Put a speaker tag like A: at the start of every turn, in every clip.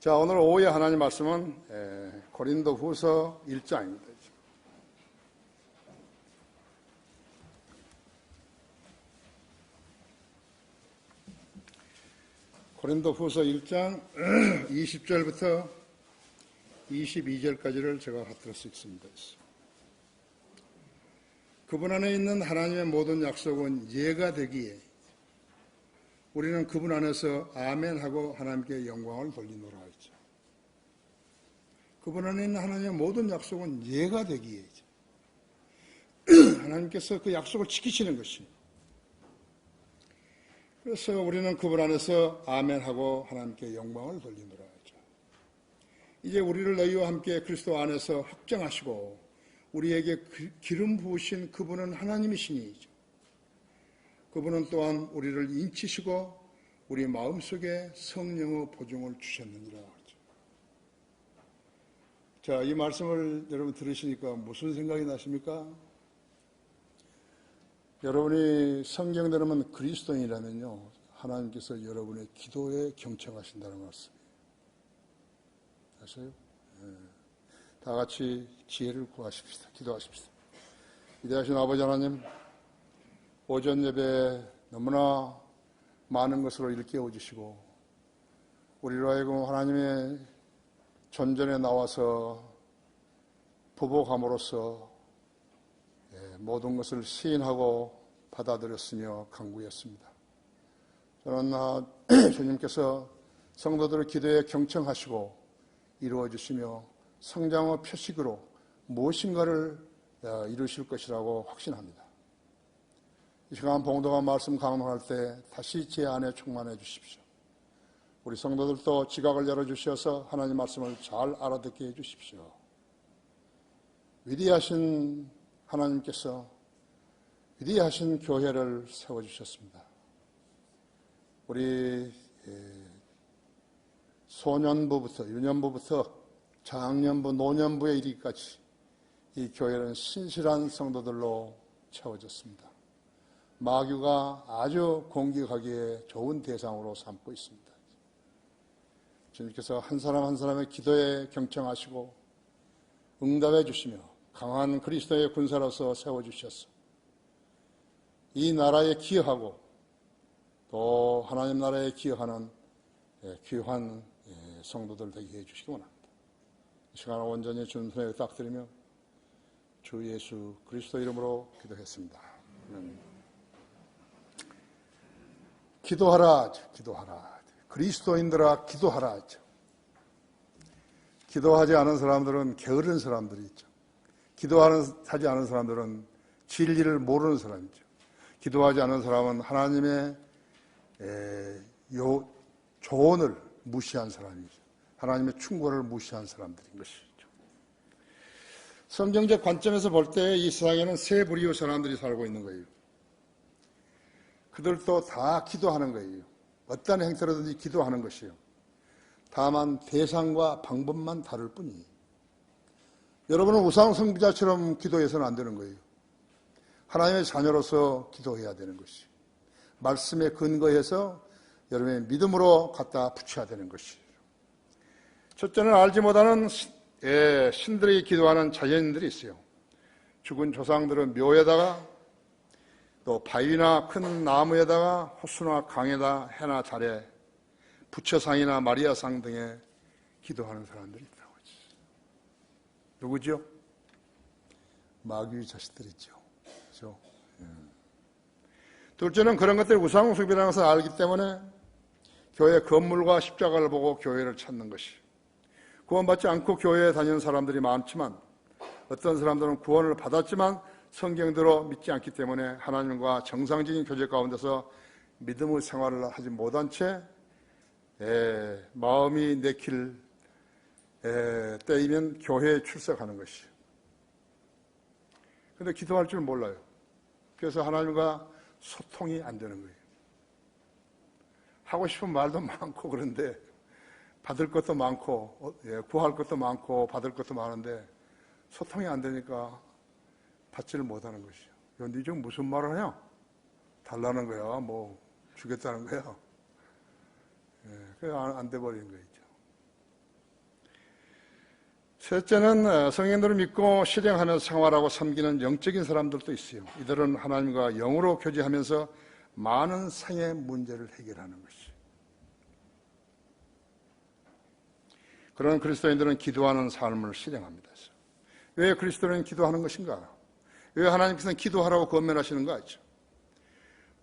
A: 자, 오늘 오후에 하나님 말씀은 고린도후서 1장입니다. 고린도후서 1장 20절부터 22절까지를 제가 받들 수 있습니다. 그분 안에 있는 하나님의 모든 약속은 예가 되기에 우리는 그분 안에서 아멘하고 하나님께 영광을 돌리노라 했죠. 그분 안에 있는 하나님의 모든 약속은 예가 되기에 하나님께서 그 약속을 지키시는 것입니다. 그래서 우리는 그분 안에서 아멘하고 하나님께 영광을 돌리노라 하죠. 이제 우리를 너희와 함께 그리스도 안에서 확정하시고 우리에게 기름 부으신 그분은 하나님이시니이죠. 그분은 또한 우리를 인치시고 우리 마음속에 성령의 보증을 주셨느니라 하죠. 자, 이 말씀을 여러분 들으시니까 무슨 생각이 나십니까? 여러분이 성경 들으면 그리스도인이라면요, 하나님께서 여러분의 기도에 경청하신다는 말씀이에요. 아세요? 다 같이 지혜를 구하십시다. 기도하십시다. 위대하신 아버지 하나님, 오전 예배 너무나 많은 것으로 일깨워 주시고 우리로 하여금 하나님의 전전에 나와서 부복함으로써 모든 것을 시인하고 받아들였으며 간구했습니다. 저는 주님께서 성도들의 기도에 경청하시고 이루어 주시며 성장의 표식으로 무엇인가를 이루실 것이라고 확신합니다. 이 시간 봉독한 말씀 강론할 때 다시 제 안에 충만해 주십시오. 우리 성도들도 지각을 열어주셔서 하나님 말씀을 잘 알아듣게 해주십시오. 위대하신 하나님께서 위대하신 교회를 세워주셨습니다. 우리 소년부부터 유년부부터 장년부, 노년부에 이르기까지 이 교회는 신실한 성도들로 채워졌습니다. 마귀가 아주 공격하기에 좋은 대상으로 삼고 있습니다. 주님께서 한 사람 한 사람의 기도에 경청하시고 응답해 주시며 강한 그리스도의 군사로서 세워주셔서 이 나라에 기여하고 또 하나님 나라에 기여하는 귀한 성도들 되게 해주시기 원합니다. 이 시간을 온전히 주님 손에 딱 드리며 주 예수 그리스도 이름으로 기도했습니다. 기도하라, 기도하라. 그리스도인들아 기도하라 하죠. 기도하지 않은 사람들은 게으른 사람들이 있죠. 기도하지 않은 사람들은 진리를 모르는 사람이죠. 기도하지 않은 사람은 하나님의 조언을 무시한 사람이죠. 하나님의 충고를 무시한 사람들인 것이죠. 성경적 관점에서 볼 때 이 세상에는 세 부류의 사람들이 살고 있는 거예요. 그들도 다 기도하는 거예요. 어떤 행태로든지 기도하는 것이요. 다만 대상과 방법만 다를 뿐이에요. 여러분은 우상 숭배자처럼 기도해서는 안 되는 거예요. 하나님의 자녀로서 기도해야 되는 것이에요. 말씀에 근거해서 여러분의 믿음으로 갖다 붙여야 되는 것이에요. 첫째는 알지 못하는 신들이 기도하는 자연인들이 있어요. 죽은 조상들은 묘에다가 또 바위나 큰 나무에다가 호수나 강에다 해나 잘에 부처상이나 마리아상 등에 기도하는 사람들이 있다고 하죠. 누구죠? 마귀의 자식들이죠. 그렇죠? 둘째는 그런 것들이 우상숭배라는 것을 알기 때문에 교회 건물과 십자가를 보고 교회를 찾는 것이. 구원받지 않고 교회에 다니는 사람들이 많지만 어떤 사람들은 구원을 받았지만 성경대로 믿지 않기 때문에 하나님과 정상적인 교제 가운데서 믿음의 생활을 하지 못한 채 마음이 내킬 때이면 교회에 출석하는 것이에요. 그런데 기도할 줄 몰라요. 그래서 하나님과 소통이 안 되는 거예요. 하고 싶은 말도 많고 그런데 받을 것도 많고 구할 것도 많고 받을 것도 많은데 소통이 안 되니까 받지를 못하는 것이요. 야, 니 지금 무슨 말을 하냐? 달라는 거야? 뭐 주겠다는 거야? 그게 안 돼버리는 거죠. 셋째는 성경들을 믿고 실행하면서 생활하고 섬기는 영적인 사람들도 있어요. 이들은 하나님과 영으로 교제하면서 많은 생의 문제를 해결하는 것이죠. 그런 그리스도인들은 기도하는 삶을 실행합니다. 왜 그리스도인은 기도하는 것인가? 왜 하나님께서는 기도하라고 권면하시는 거 아니죠?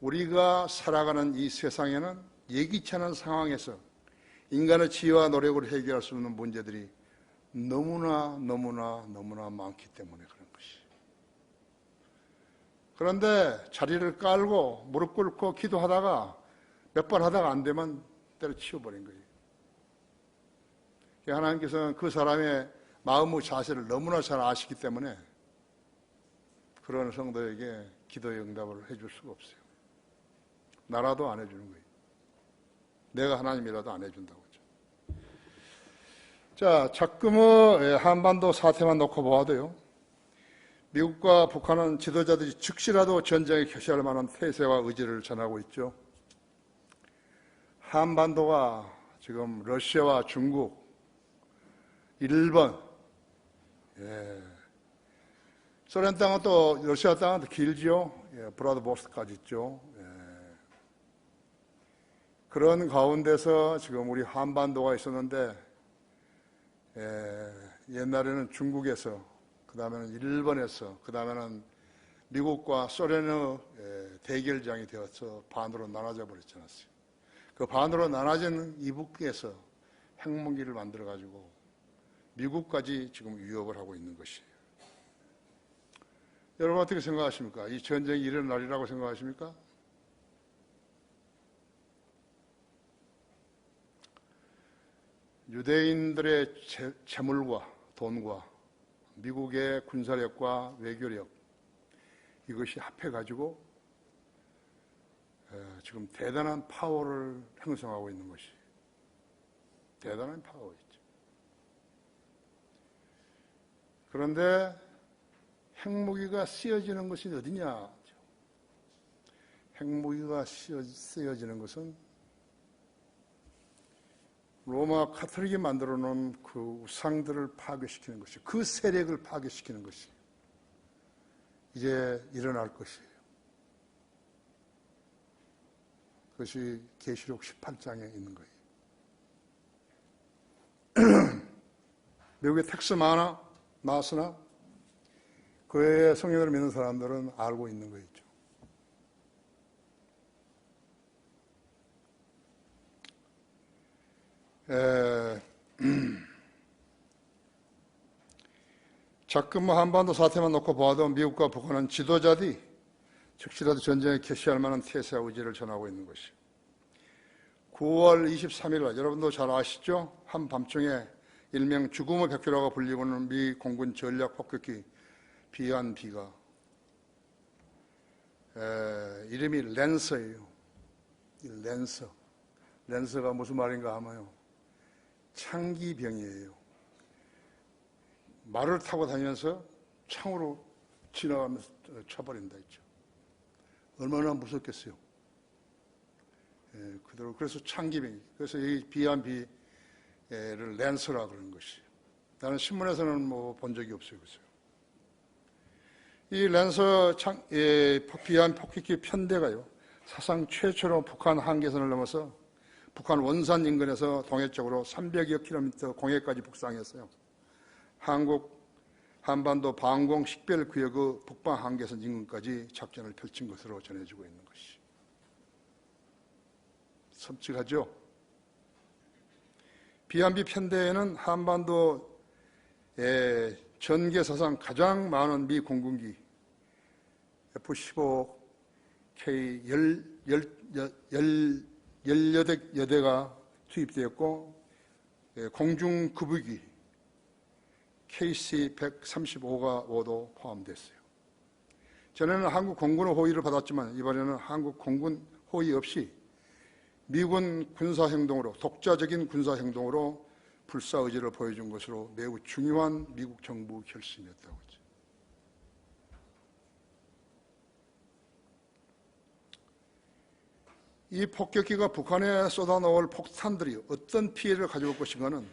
A: 우리가 살아가는 이 세상에는 예기치 않은 상황에서 인간의 지혜와 노력으로 해결할 수 없는 문제들이 너무나 많기 때문에 그런 것이. 그런데 자리를 깔고 무릎 꿇고 기도하다가 몇 번 하다가 안 되면 때려치워버린 거예요. 하나님께서는 그 사람의 마음의 자세를 너무나 잘 아시기 때문에 그런 성도에게 기도의 응답을 해줄 수가 없어요. 나라도 안 해주는 거예요. 내가 하나님이라도 안 해준다고 하죠. 자, 자꾸의 한반도 사태만 놓고 보아도요, 미국과 북한은 지도자들이 즉시라도 전쟁에 개시할 만한 태세와 의지를 전하고 있죠. 한반도가 지금 러시아와 중국, 일본, 소련 땅은 또 러시아 땅은 더 길지요. 브라드보스트까지 있죠. 그런 가운데서 지금 우리 한반도가 있었는데 옛날에는 중국에서, 그 다음에는 일본에서, 그 다음에는 미국과 소련의 대결장이 되어서 반으로 나눠져 버렸지 않았어요. 그 반으로 나눠진 이북에서 핵무기를 만들어가지고 미국까지 지금 위협을 하고 있는 것이에요. 여러분 어떻게 생각하십니까? 이 전쟁이 일어나리라고 생각하십니까? 유대인들의 재물과 돈과 미국의 군사력과 외교력, 이것이 합해가지고 지금 대단한 파워를 형성하고 있는 것이, 대단한 파워있죠. 그런데 핵무기가 쓰여지는 것이 어디냐? 핵무기가 쓰여지는 것은 로마 카톨릭이 만들어 놓은 그 우상들을 파괴시키는 것이, 그 세력을 파괴시키는 것이 이제 일어날 것이에요. 그것이 계시록 18장에 있는 거예요. 미국에 텍스 마스나 그 외에 성경을 믿는 사람들은 알고 있는 거있죠. 자꾸 한반도 사태만 놓고 봐도 미국과 북한은 지도자들이 즉시라도 전쟁에 개시할 만한 태세와 의지를 전하고 있는 것이에요. 9월 23일 날, 여러분도 잘 아시죠? 한밤중에 일명 죽음의 백기라고 불리고는 미 공군 전략 폭격기 B1B가 이름이 랜서예요. 랜서가 무슨 말인가 하면요, 창기병이에요. 말을 타고 다니면서 창으로 지나가면서 쳐버린다 했죠. 얼마나 무섭겠어요. 그대로. 그래서 창기병. 그래서 이 B1B를 랜서라 그러는 것이에요. 나는 신문에서는 뭐 본 적이 없어요. 그래서 이 랜서 B1 폭격기 편대가요, 사상 최초로 북한 한계선을 넘어서 북한 원산 인근에서 동해쪽으로 300여 킬로미터 공해까지 북상했어요. 한반도 방공 식별구역의 북방 한계선 인근까지 작전을 펼친 것으로 전해지고 있는 것이 섬뜩하죠. B1B 편대에는 한반도의 전개 사상 가장 많은 미 공군기 F-15K 18여대가 투입되었고, 공중급유기 KC-135가 모두 포함됐어요. 전에는 한국 공군의 호의를 받았지만 이번에는 한국 공군 호의 없이 미군 군사행동으로, 독자적인 군사행동으로 불사의지를 보여준 것으로 매우 중요한 미국 정부 결심이었다고 하죠. 이 폭격기가 북한에 쏟아놓을 폭탄들이 어떤 피해를 가져올 것인가는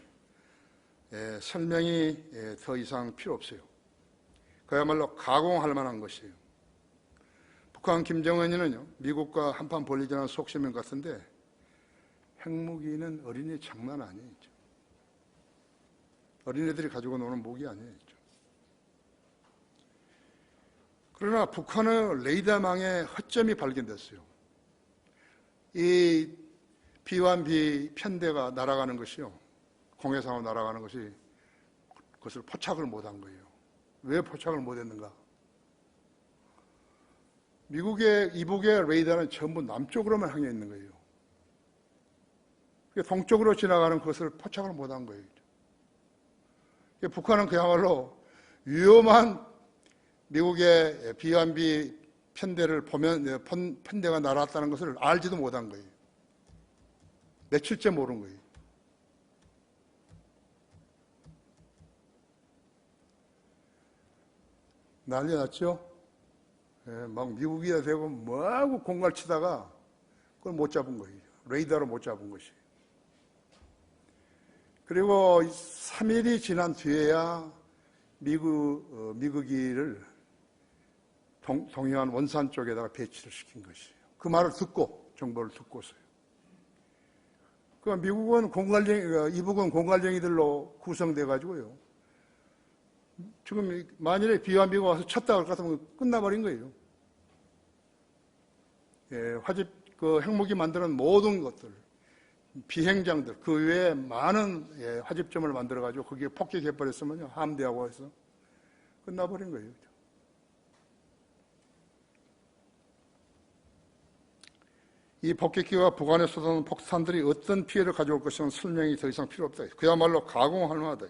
A: 설명이 더 이상 필요 없어요. 그야말로 가공할 만한 것이에요. 북한 김정은이는요, 미국과 한판 벌리자는 속셈인 것 같은데 핵무기는 어린이 장난 아니에요. 어린애들이 가지고 노는 무기 아니에요. 그러나 북한의 레이더망에 허점이 발견됐어요. 이 B-1B 편대가 날아가는 것이요, 공해상으로 날아가는 것이 그것을 포착을 못한 거예요. 왜 포착을 못했는가? 미국의 이북의 레이더는 전부 남쪽으로만 향해 있는 거예요. 동쪽으로 지나가는 것을 포착을 못한 거예요. 북한은 그야말로 위험한 미국의 B-1B 편대를 보면 편대가 날아왔다는 것을 알지도 못한 거예요. 며칠째 모른 거예요. 난리 났죠? 막 미국이야 되고 뭐하고 공갈 치다가 그걸 못 잡은 거예요. 레이더로 못 잡은 것이. 그리고 3일이 지난 뒤에야 미국이를 동해안 원산 쪽에다가 배치를 시킨 것이에요. 그 말을 듣고, 정보를 듣고서요. 그 미국은 이북은 공갈쟁이들로 구성돼가지고요. 지금 만일에 B-1B가 와서 쳤다 할 것 같으면 끝나버린 거예요. 그 핵무기 만드는 모든 것들, 비행장들, 그 외에 많은 화집점을 만들어가지고 거기에 폭격해버렸으면요, 함대하고 해서 끝나버린 거예요. 이 폭격기가 북한에 쏟아놓은 폭탄들이 어떤 피해를 가져올 것이라는 설명이 더 이상 필요 없다. 그야말로 가공할 만하다.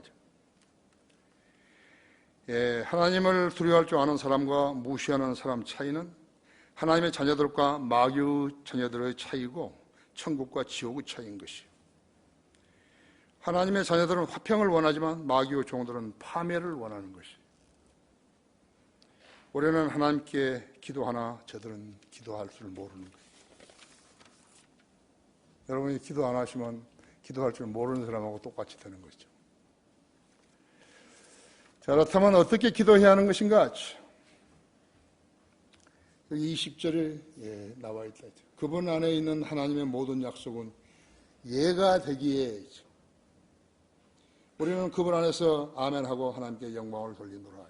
A: 하나님을 두려워할 줄 아는 사람과 무시하는 사람 차이는 하나님의 자녀들과 마귀의 자녀들의 차이고 천국과 지옥의 차이인 것이에요. 하나님의 자녀들은 화평을 원하지만 마귀의 종들은 파멸을 원하는 것이에요. 우리는 하나님께 기도하나 저들은 기도할 줄 모르는 거예요. 여러분이 기도 안 하시면 기도할 줄 모르는 사람하고 똑같이 되는 것이죠. 자, 그렇다면 어떻게 기도해야 하는 것인가? 여기 20절에 나와 있다. 그분 안에 있는 하나님의 모든 약속은 예가 되기에 우리는 그분 안에서 아멘하고 하나님께 영광을 돌리노라.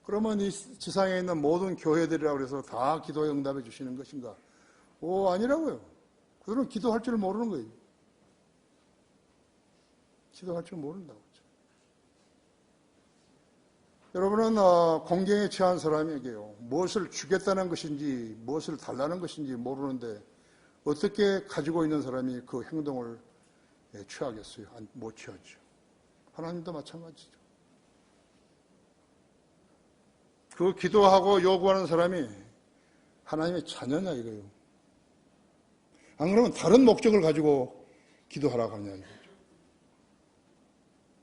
A: 그러면 이 지상에 있는 모든 교회들이라고 해서 다 기도에 응답해 주시는 것인가? 아니라고요. 그들은 기도할 줄 모르는 거예요. 기도할 줄 모른다고. 여러분은 공경에 처한 사람에게요, 무엇을 주겠다는 것인지 무엇을 달라는 것인지 모르는데 어떻게 가지고 있는 사람이 그 행동을 취하겠어요? 못 취하죠. 하나님도 마찬가지죠. 그 기도하고 요구하는 사람이 하나님의 자녀냐 이거예요. 안 그러면 다른 목적을 가지고 기도하라고 하냐 이거죠.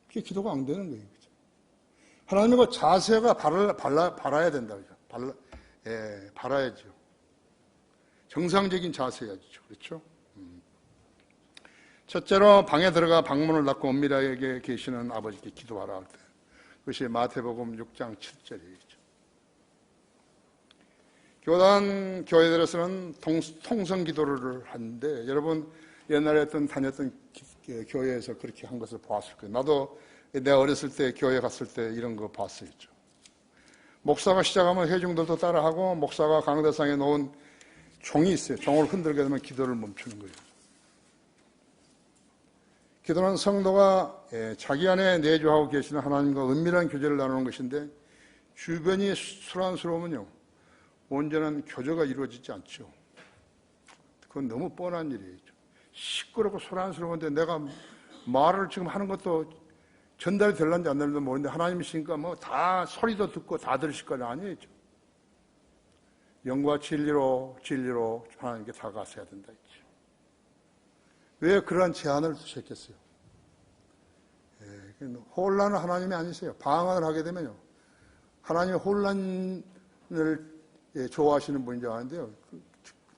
A: 그게 기도가 안 되는 거예요. 그렇죠? 하나님과 자세가 바라야 된다. 그렇죠? 바라야죠. 정상적인 자세야죠. 그렇죠? 첫째로 방에 들어가 방문을 닫고 은밀하게 계시는 아버지께 기도하라 할 때, 그것이 마태복음 6장 7절이죠. 교단 교회들에서는 통성 기도를 하는데, 여러분 옛날에 다녔던 교회에서 그렇게 한 것을 보았을 거예요. 나도 내가 어렸을 때 교회 갔을 때 이런 거 봤어요. 목사가 시작하면 회중들도 따라하고, 목사가 강대상에 놓은 종이 있어요. 종을 흔들게 되면 기도를 멈추는 거예요. 기도는 성도가 자기 안에 내주하고 계시는 하나님과 은밀한 교제를 나누는 것인데, 주변이 소란스러우면요, 온전한 교제가 이루어지지 않죠. 그건 너무 뻔한 일이에요. 시끄럽고 소란스러운데 내가 말을 지금 하는 것도 전달이 될런지 안 될런지 모르는데 하나님이시니까 뭐 다 소리도 듣고 다 들으실 건 아니죠. 영과 진리로 하나님께 다가서야 된다 했죠. 왜 그러한 제한을 두셨겠어요? 혼란은 하나님이 아니세요. 방황을 하게 되면요, 하나님이 혼란을 좋아하시는 분인 줄 아는데요,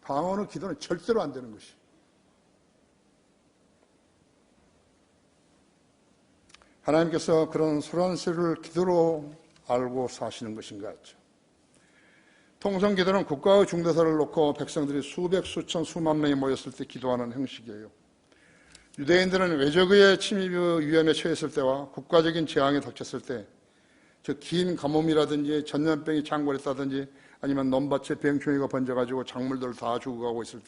A: 방언의 기도는 절대로 안 되는 것이. 하나님께서 그런 소란스를 기도로 알고 사시는 것인가 했죠. 통성 기도는 국가의 중대사를 놓고 백성들이 수백, 수천, 수만 명이 모였을 때 기도하는 형식이에요. 유대인들은 외적의 침입 위험에 처했을 때와 국가적인 재앙이 닥쳤을 때, 즉 긴 가뭄이라든지 전염병이 창궐했다든지 아니면 논밭에 병충해가 번져가지고 작물들 다 죽어가고 있을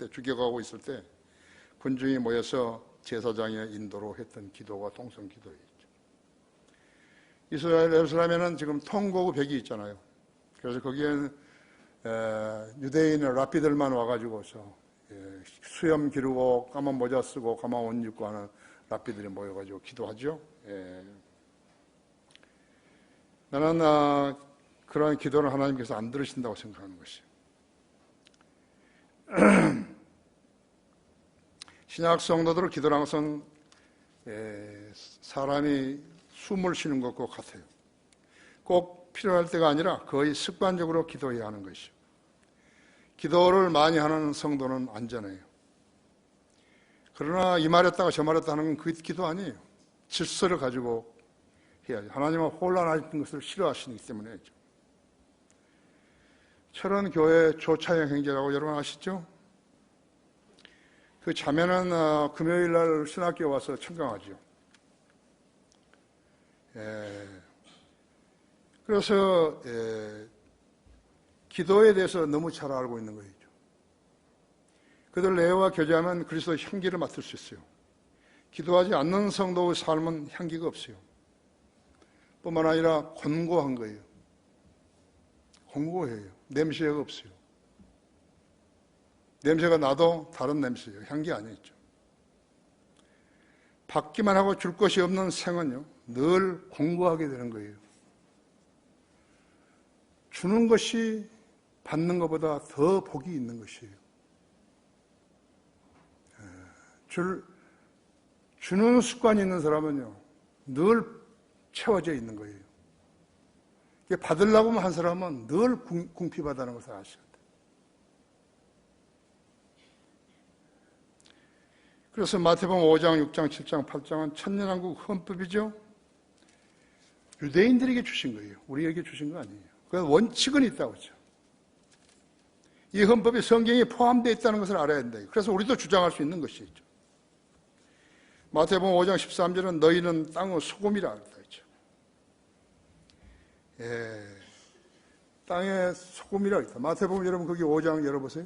A: 때 군중이 모여서 제사장의 인도로 했던 기도가 통성 기도였죠. 이스라엘 예루살렘에는 지금 통곡의 벽이 있잖아요. 그래서 거기에는 유대인의 랍비들만 와가지고서 수염 기르고 까만 모자 쓰고 까만 옷 입고 하는 랍비들이 모여가지고 기도하죠. 나는 그러한 기도를 하나님께서 안 들으신다고 생각하는 것이에요. 신약 성도들을 기도하는 것은 사람이 숨을 쉬는 것과 같아요. 꼭 필요할 때가 아니라 거의 습관적으로 기도해야 하는 것이죠. 기도를 많이 하는 성도는 안전해요. 그러나 이 말했다가 저 말했다 하는 건 그 기도 아니에요. 질서를 가지고 해야죠. 하나님은 혼란하신 것을 싫어하시기 때문에. 철원 교회 조차영 형제라고 여러분 아시죠? 그 자매는 금요일 날 신학교에 와서 청강하죠. 그래서 기도에 대해서 너무 잘 알고 있는 거죠. 그들 내와 교제하면 그리스도의 향기를 맡을 수 있어요. 기도하지 않는 성도의 삶은 향기가 없어요. 뿐만 아니라 곤고한 거예요. 곤고해요. 냄새가 없어요. 냄새가 나도 다른 냄새예요. 향기 아니었죠. 받기만 하고 줄 것이 없는 생은요, 늘 곤고하게 되는 거예요. 주는 것이 받는 것보다 더 복이 있는 것이에요. 주는 습관이 있는 사람은요, 늘 채워져 있는 거예요. 받으려고 한 사람은 늘 궁핍하다는 것을 아셔야 돼요. 그래서 마태복음 5장, 6장, 7장, 8장은 천년왕국 헌법이죠. 유대인들에게 주신 거예요. 우리에게 주신 거 아니에요. 그래서 원칙은 있다고 하죠. 이 헌법이 성경에 포함되어 있다는 것을 알아야 된다. 그래서 우리도 주장할 수 있는 것이죠. 마태복음 5장 13절은 너희는 땅의 소금이라 그랬다 했죠. 땅의 소금이라 했다. 마태복음 여러분 거기 5장 열어보세요.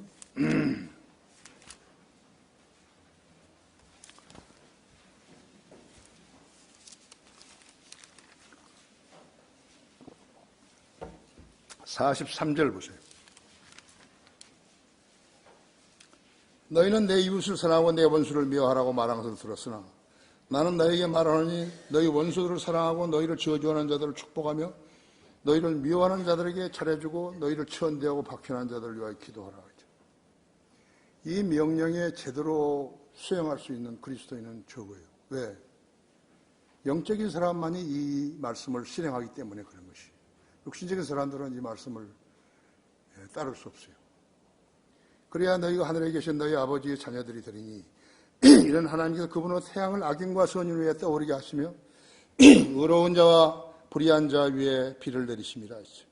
A: 43절 보세요. 너희는 내 이웃을 사랑하고 내 원수를 미워하라고 말한 것을 들었으나 나는 너희에게 말하노니 너희 원수들을 사랑하고 너희를 저주하는 자들을 축복하며 너희를 미워하는 자들에게 잘해주고 너희를 천대하고 박해하는 자들을 위하여 기도하라. 이 명령에 제대로 수행할 수 있는 그리스도인은 적어요. 왜? 영적인 사람만이 이 말씀을 실행하기 때문에 그런 것이에요. 육신적인 사람들은 이 말씀을 따를 수 없어요. 그래야 너희가 하늘에 계신 너희 아버지의 자녀들이 되리니 이런 하나님께서 그분의 태양을 악인과 선인 위에 떠오르게 하시며 의로운 자와 불의한 자 위에 비를 내리심이라 했죠.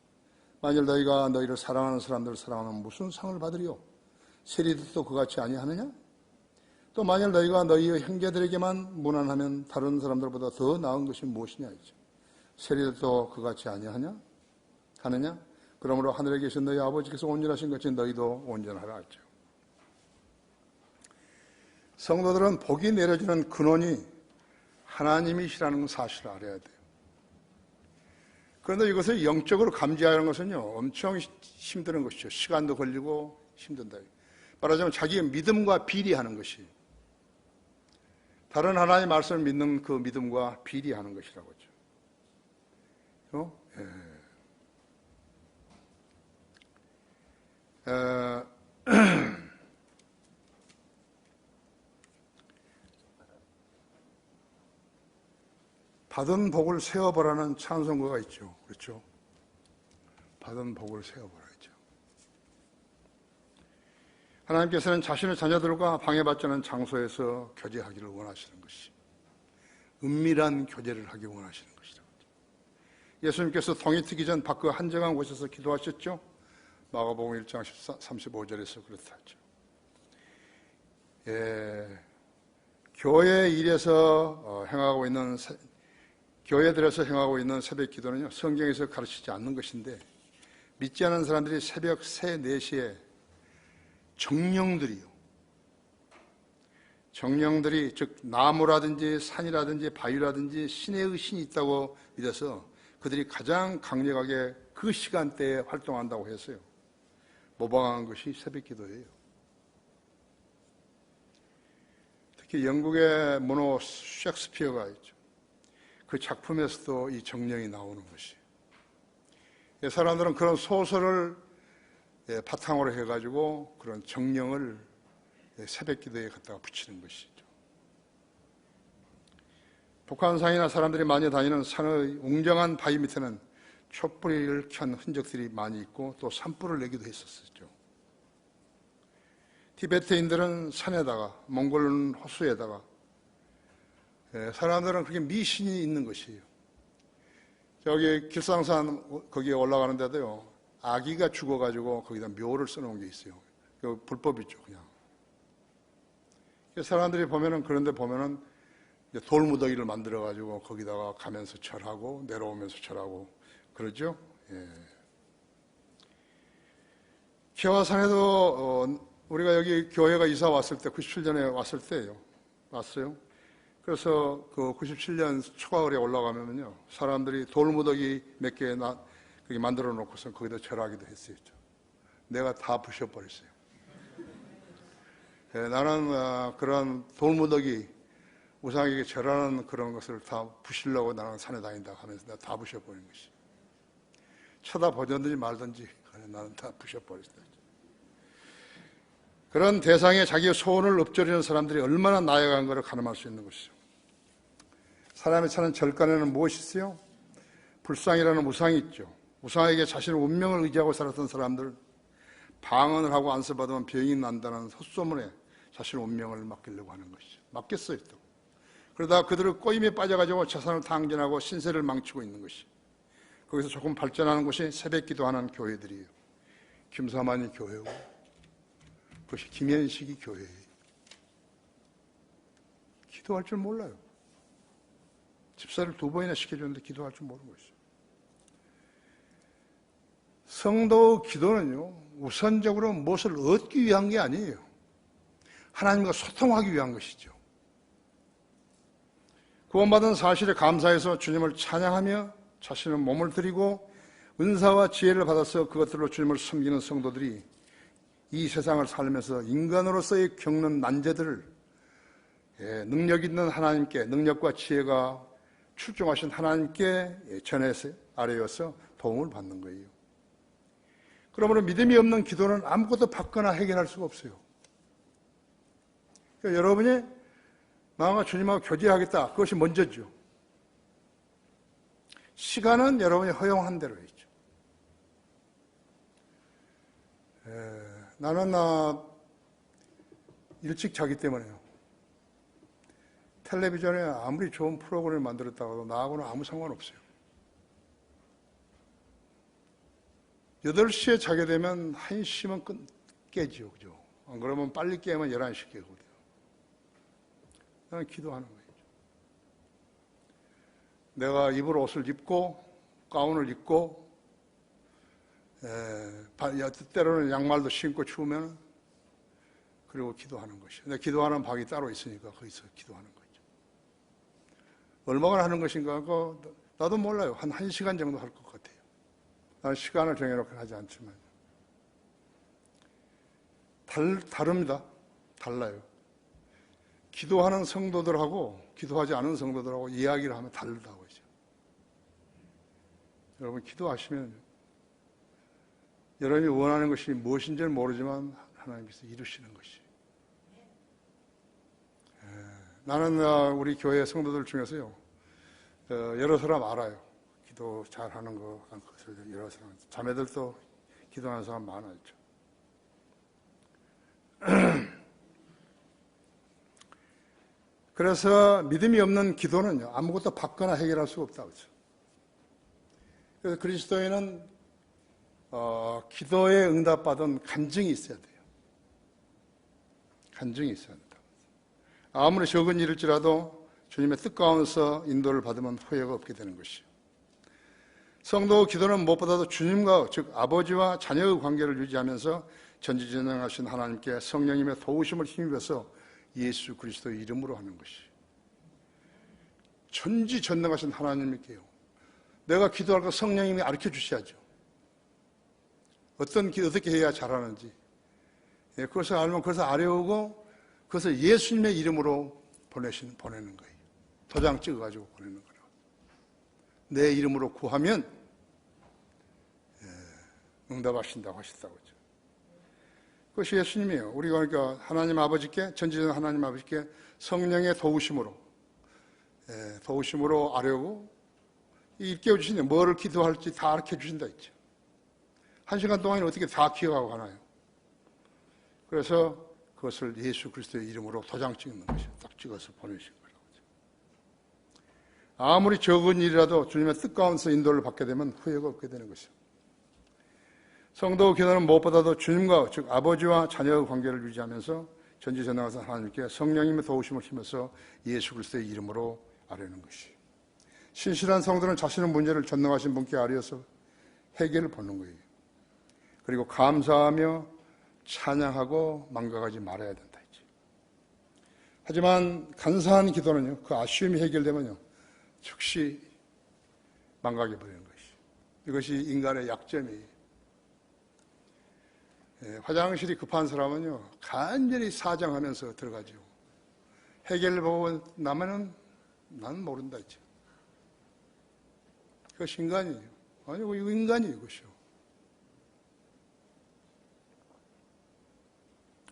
A: 만일 너희가 너희를 사랑하는 사람들을 사랑하면 무슨 상을 받으리요? 세리들도 그같이 아니하느냐? 또 만일 너희가 너희의 형제들에게만 무난하면 다른 사람들보다 더 나은 것이 무엇이냐 했죠. 세리들도 그같이 아니하냐? 하느냐? 그러므로 하늘에 계신 너희 아버지께서 온전하신 것이 너희도 온전하라 했죠. 성도들은 복이 내려지는 근원이 하나님이시라는 사실을 알아야 돼요. 그런데 이것을 영적으로 감지하는 것은요, 엄청 힘든 것이죠. 시간도 걸리고 힘든다. 말하자면 자기의 믿음과 비례하는 것이, 다른 하나님의 말씀을 믿는 그 믿음과 비례하는 것이라고 하죠. 받은 복을 세어보라는 찬송가가 있죠. 그렇죠? 받은 복을 세어보라 했죠. 하나님께서는 자신의 자녀들과 방해받지 않은 장소에서 교제하기를 원하시는 것이, 은밀한 교제를 하기 원하시는 것이다. 예수님께서 동이 트기 전 밖 한정한 곳에서 기도하셨죠. 마가복음 1장 35절에서 그렇다 하죠. 교회 일에서 행하고 있는 교회들에서 행하고 있는 새벽 기도는요, 성경에서 가르치지 않는 것인데, 믿지 않는 사람들이 새벽 3, 4시에 정령들이 즉 나무라든지 산이라든지 바위라든지 신의 신이 있다고 믿어서 그들이 가장 강력하게 그 시간대에 활동한다고 했어요. 모방한 것이 새벽 기도예요. 특히 영국의 문호 셰익스피어가 있죠. 그 작품에서도 이 정령이 나오는 것이. 사람들은 그런 소설을 바탕으로 해가지고 그런 정령을 새벽 기도에 갖다가 붙이는 것이죠. 북한산이나 사람들이 많이 다니는 산의 웅장한 바위 밑에는 촛불을 켠 흔적들이 많이 있고 또 산불을 내기도 했었죠. 티베트인들은 산에다가, 몽골은 호수에다가, 사람들은 그렇게 미신이 있는 것이에요. 저기 길상산 거기에 올라가는 데도요, 아기가 죽어가지고 거기다 묘를 써놓은 게 있어요. 그 불법이죠, 그냥. 사람들이 보면은, 그런데 보면은 돌무더기를 만들어가지고 거기다가 가면서 절하고 내려오면서 절하고 그러죠. 기와산에도 우리가 여기 교회가 이사 왔을 때 97년에 왔을 때예요. 왔어요. 그래서 그 97년 초가을에 올라가면요, 사람들이 돌무더기 몇 개 그렇게 만들어 놓고서 거기다 절하기도 했어요. 내가 다 부셔버렸어요. 나는 그런 돌무더기 우상에게 절하는 그런 것을 다 부시려고 나는 산에 다닌다 하면서 내가 다 부셔버린 것이. 쳐다보든지 말든지 나는 다 부셔버렸어요. 그런 대상에 자기의 소원을 읊조리는 사람들이 얼마나 나약한 것을 가늠할 수 있는 것이죠. 사람이 사는 절간에는 무엇이 있어요? 불상이라는 우상이 있죠. 우상에게 자신의 운명을 의지하고 살았던 사람들, 방언을 하고 안수받으면 병이 난다는 헛소문에 자신의 운명을 맡기려고 하는 것이죠. 맡겼어요 또. 그러다가 그들의 꼬임에 빠져가지고 재산을 탕진하고 신세를 망치고 있는 것이. 거기서 조금 발전하는 곳이 새벽 기도하는 교회들이에요. 김사만이 교회고 그것이 김현식이 교회예요. 기도할 줄 몰라요. 집사를 2번이나 시켜줬는데 기도할 줄 모르는 것이죠. 성도 기도는요, 우선적으로 무엇을 얻기 위한 게 아니에요. 하나님과 소통하기 위한 것이죠. 구원받은 사실에 감사해서 주님을 찬양하며 자신의 몸을 드리고 은사와 지혜를 받아서 그것들로 주님을 섬기는 성도들이 이 세상을 살면서 인간으로서의 겪는 난제들을 능력 있는 하나님께, 능력과 지혜가 출중하신 하나님께 전해서 아뢰어서 도움을 받는 거예요. 그러므로 믿음이 없는 기도는 아무것도 받거나 해결할 수가 없어요. 그러니까 여러분이 나와 주님하고 교제하겠다, 그것이 먼저죠. 시간은 여러분이 허용한 대로 있죠. 나는 일찍 자기 때문에요. 텔레비전에 아무리 좋은 프로그램을 만들었다고 나하고는 아무 상관없어요. 8시에 자게 되면 1시면 깨지요. 그죠? 안 그러면 빨리 깨면 11시 깨거든요. 나는 기도하는 거예요. 내가 입을 옷을 입고 가운을 입고 때로는 양말도 신고 추우면 그리고 기도하는 것이에요. 근데 기도하는 방이 따로 있으니까 거기서 기도하는 거죠. 얼마나 하는 것인가 나도 몰라요. 한 1시간 정도 할 것 같아요. 나는 시간을 정해놓고 하지 않지만 다릅니다. 달라요. 기도하는 성도들하고 기도하지 않은 성도들하고 이야기를 하면 다르다고 하죠. 여러분 기도하시면 여러분이 원하는 것이 무엇인지는 모르지만 하나님께서 이루시는 것이. 나는 우리 교회 성도들 중에서요, 여러 사람 알아요. 기도 잘하는 거, 여러 사람. 자매들도 기도하는 사람 많아요. 그래서 믿음이 없는 기도는요, 아무것도 받거나 해결할 수가 없다고 그러죠. 그래서 그리스도인은 기도에 응답받은 간증이 있어야 돼요. 간증이 있어야 된다. 아무리 적은 일일지라도 주님의 뜻 가운데서 인도를 받으면 후회가 없게 되는 것이요. 성도 기도는 무엇보다도 주님과, 즉 아버지와 자녀의 관계를 유지하면서 전지전능하신 하나님께 성령님의 도우심을 힘입어서 예수 그리스도의 이름으로 하는 것이. 전지전능하신 하나님께요, 내가 기도할 거 성령님이 가르쳐 주셔야죠. 어떻게 해야 잘하는지. 그것을 알면 그것을 아뢰오고 그것을 예수님의 이름으로 보내는 거예요. 도장 찍어가지고 보내는 거예요. 내 이름으로 구하면 응답하신다고 하셨다고 하죠. 그것이 예수님이에요. 우리가 그러니까 하나님 아버지께, 전지전 하나님 아버지께 성령의 도우심으로 아뢰고 일깨워 주시네. 뭐를 기도할지 다 가르쳐 주신다 했죠. 1시간 동안에 어떻게 다 기억하고 가나요? 그래서 그것을 예수 그리스도의 이름으로 도장 찍는 것이에요. 딱 찍어서 보내신 거라고. 아무리 적은 일이라도 주님의 뜻 가운데서 인도를 받게 되면 후회가 없게 되는 것이죠. 성도 기도는 무엇보다도 주님과, 즉 아버지와 자녀의 관계를 유지하면서 전지전능하신 하나님께 성령님의 도우심을 힘써 예수 그리스도의 이름으로 아뢰는 것이에요. 신실한 성도는 자신의 문제를 전능하신 분께 아뢰어서 해결을 보는 거예요. 그리고 감사하며 찬양하고 망각하지 말아야 된다 했죠. 하지만 간사한 기도는요, 그 아쉬움이 해결되면요, 즉시 망각해 버리는 것이죠. 이것이 인간의 약점이에요. 화장실이 급한 사람은요, 간절히 사정하면서 들어가죠. 해결을 보고 나면은 나는 모른다 했죠. 그것이 인간이에요. 아니고 이거 인간이에요, 이것이요.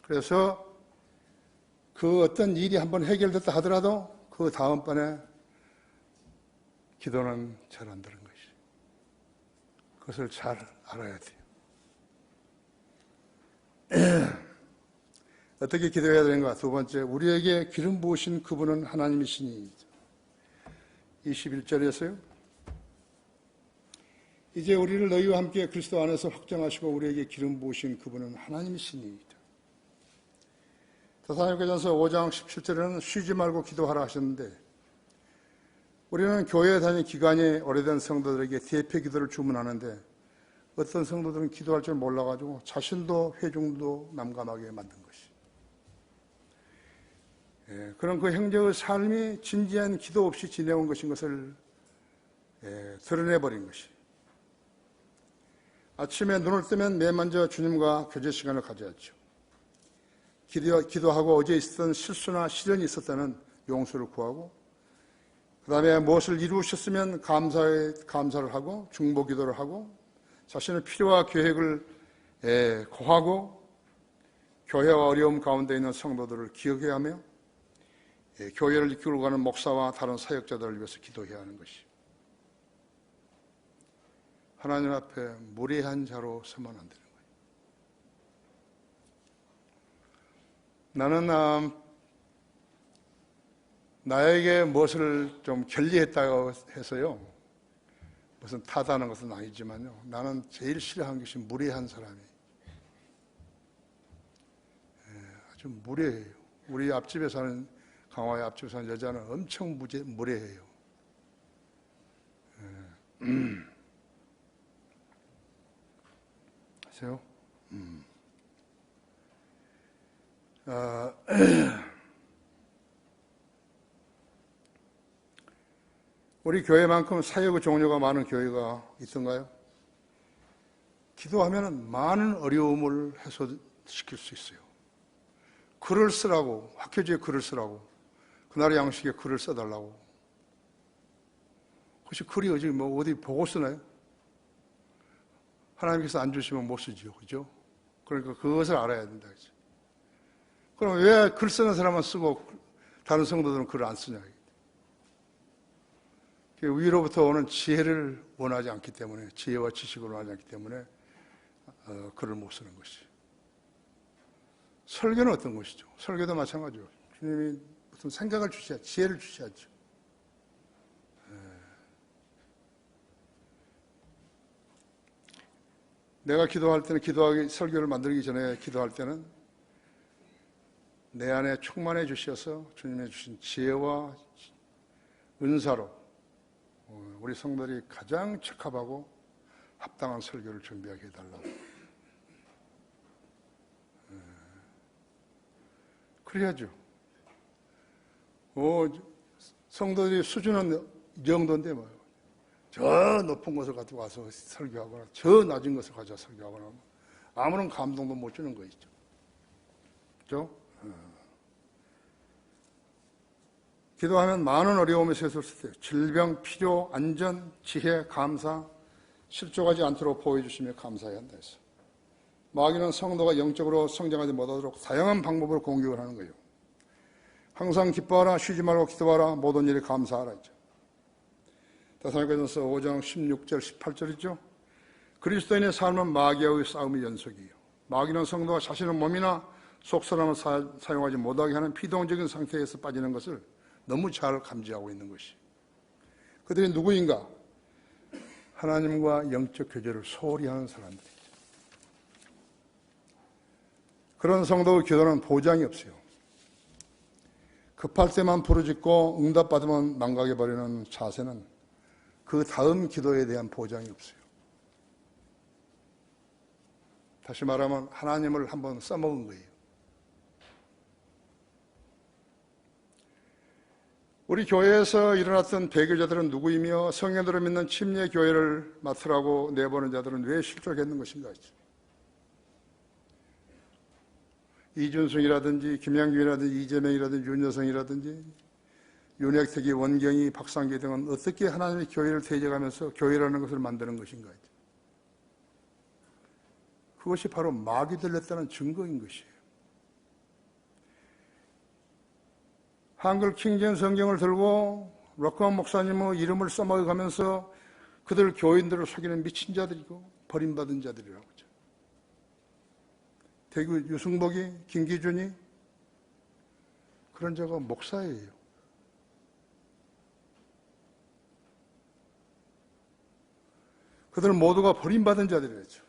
A: 그래서 그 어떤 일이 한번 해결됐다 하더라도 그 다음번에 기도는 잘 안 되는 것이죠. 그것을 잘 알아야 돼요. 어떻게 기도해야 되는가? 두 번째, 우리에게 기름 부으신 그분은 하나님이시니. 21절에서요. 이제 우리를 너희와 함께 그리스도 안에서 확정하시고 우리에게 기름 부으신 그분은 하나님이시니. 데살로니가전서 5장 17절에는 쉬지 말고 기도하라 하셨는데, 우리는 교회에 다닌 기간이 오래된 성도들에게 대표 기도를 주문하는데, 어떤 성도들은 기도할 줄 몰라가지고 자신도 회중도 난감하게 만든 것이. 그런 그 형제의 삶이 진지한 기도 없이 지내온 것인 것을 드러내버린 것이. 아침에 눈을 뜨면 맨 먼저 주님과 교제 시간을 가져야죠. 기도하고 어제 있었던 실수나 시련이 있었다는 용서를 구하고, 그 다음에 무엇을 이루셨으면 감사를 하고 중보 기도를 하고, 자신의 필요와 계획을 고하고, 교회와 어려움 가운데 있는 성도들을 기억해야 하며, 교회를 이끌고 가는 목사와 다른 사역자들을 위해서 기도해야 하는 것이. 하나님 앞에 무례한 자로 서면 안 되는 거예요. 나는 나에게 무엇을 좀 결리했다고 해서요, 무슨 탓하는 것은 아니지만요, 나는 제일 싫어하는 것이 무례한 사람이. 아주 무례해요. 우리 앞집에 사는, 강화의 앞집에 사는 여자는 엄청 무례해요. 아세요? 우리 교회만큼 사역의 종류가 많은 교회가 있던가요? 기도하면 많은 어려움을 해소시킬 수 있어요. 글을 쓰라고, 학교지에 글을 쓰라고, 그날의 양식에 글을 써달라고. 혹시 글이 어디 보고 쓰나요? 하나님께서 안 주시면 못 쓰지요. 그죠? 그러니까 그것을 알아야 된다. 그럼 왜 글 쓰는 사람만 쓰고 다른 성도들은 글을 안 쓰냐? 위로부터 오는 지혜를 원하지 않기 때문에, 지혜와 지식을 원하지 않기 때문에 글을 못 쓰는 것이. 설교는 어떤 것이죠? 설교도 마찬가지죠. 주님이 무슨 생각을 주셔야죠. 지혜를 주셔야죠. 내가 기도할 때는 설교를 만들기 전에 기도할 때는 내 안에 충만해 주셔서 주님의 주신 지혜와 은사로 우리 성도들이 가장 적합하고 합당한 설교를 준비하게 해달라고. 그래야죠. 성도들이 수준은 이 정도인데 뭐. 저 높은 곳을 가지고 와서 설교하거나 저 낮은 곳을 가져와 설교하거나 아무런 감동도 못 주는 거 있죠. 그렇죠? 기도하면 많은 어려움에 서 있을 때 질병, 필요, 안전, 지혜, 감사 실족하지 않도록 보호해주시며 감사해야 한다 해서 마귀는 성도가 영적으로 성장하지 못하도록 다양한 방법으로 공격을 하는 거예요. 항상 기뻐하라, 쉬지 말고 기도하라, 모든 일에 감사하라 했죠. 데살로니가전서 5장 16절 18절이죠. 그리스도인의 삶은 마귀와의 싸움의 연속이에요. 마귀는 성도가 자신의 몸이나 속사람을 사용하지 못하게 하는 피동적인 상태에서 빠지는 것을 너무 잘 감지하고 있는 것이. 그들이 누구인가? 하나님과 영적 교제를 소홀히 하는 사람들이죠. 그런 성도의 기도는 보장이 없어요. 급할 때만 부르짖고 응답받으면 망각해버리는 자세는 그 다음 기도에 대한 보장이 없어요. 다시 말하면 하나님을 한번 써먹은 거예요. 우리 교회에서 일어났던 배교자들은 누구이며 성령들을 믿는 침례 교회를 맡으라고 내보낸 자들은 왜 실족했는 것인가 했죠. 이준승이라든지 김양균이라든지 이재명이라든지 윤여성이라든지 윤핵택이, 원경이, 박상기 등은 어떻게 하나님의 교회를 대적하면서 교회라는 것을 만드는 것인가 했죠. 그것이 바로 마귀 들렸다는 증거인 것이에요. 한글 킹제임스 성경을 들고 록카운 목사님의 이름을 써먹어가면서 그들 교인들을 속이는 미친 자들이고 버림받은 자들이라고 하죠. 대구 유승복이, 김기준이 그런 자가 목사예요. 그들 모두가 버림받은 자들이었죠.